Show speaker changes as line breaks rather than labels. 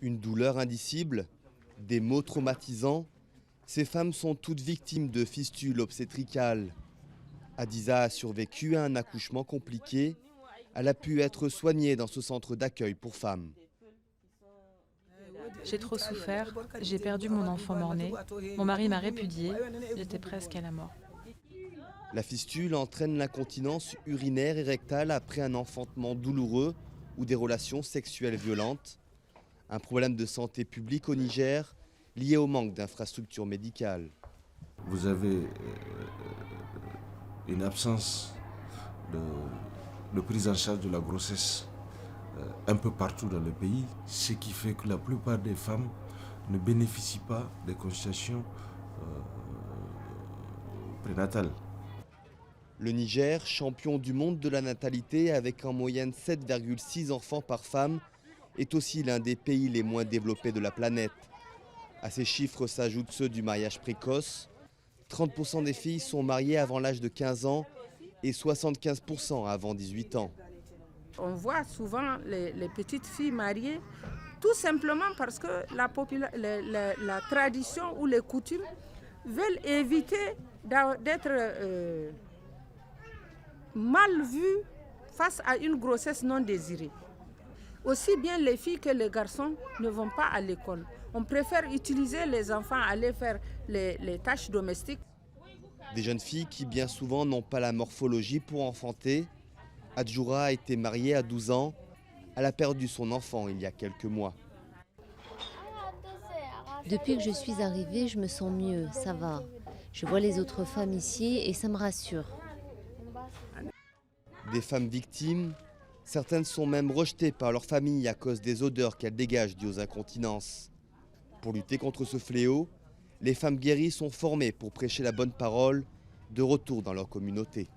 Une douleur indicible, des maux traumatisants, ces femmes sont toutes victimes de fistules obstétricales. Adiza a survécu à un accouchement compliqué. Elle a pu être soignée dans ce centre d'accueil pour femmes.
J'ai trop souffert, j'ai perdu mon enfant mort-né, mon mari m'a répudiée, j'étais presque à la mort.
La fistule entraîne l'incontinence urinaire et rectale après un enfantement douloureux ou des relations sexuelles violentes. Un problème de santé publique au Niger lié au manque d'infrastructures médicales.
Vous avez une absence de prise en charge de la grossesse un peu partout dans le pays, ce qui fait que la plupart des femmes ne bénéficient pas des consultations prénatales.
Le Niger, champion du monde de la natalité avec en moyenne 7,6 enfants par femme, est aussi l'un des pays les moins développés de la planète. À ces chiffres s'ajoutent ceux du mariage précoce. 30% des filles sont mariées avant l'âge de 15 ans et 75% avant 18 ans.
On voit souvent les petites filles mariées tout simplement parce que la tradition ou les coutumes veulent éviter d'être mal vues face à une grossesse non désirée. Aussi bien les filles que les garçons ne vont pas à l'école. On préfère utiliser les enfants à aller faire les tâches domestiques.
Des jeunes filles qui bien souvent n'ont pas la morphologie pour enfanter. Adjoura a été mariée à 12 ans. Elle a perdu son enfant il y a quelques mois.
Depuis que je suis arrivée, je me sens mieux, ça va. Je vois les autres femmes ici et ça me rassure.
Des femmes victimes, certaines sont même rejetées par leur famille à cause des odeurs qu'elles dégagent dues aux incontinences. Pour lutter contre ce fléau, les femmes guéries sont formées pour prêcher la bonne parole de retour dans leur communauté.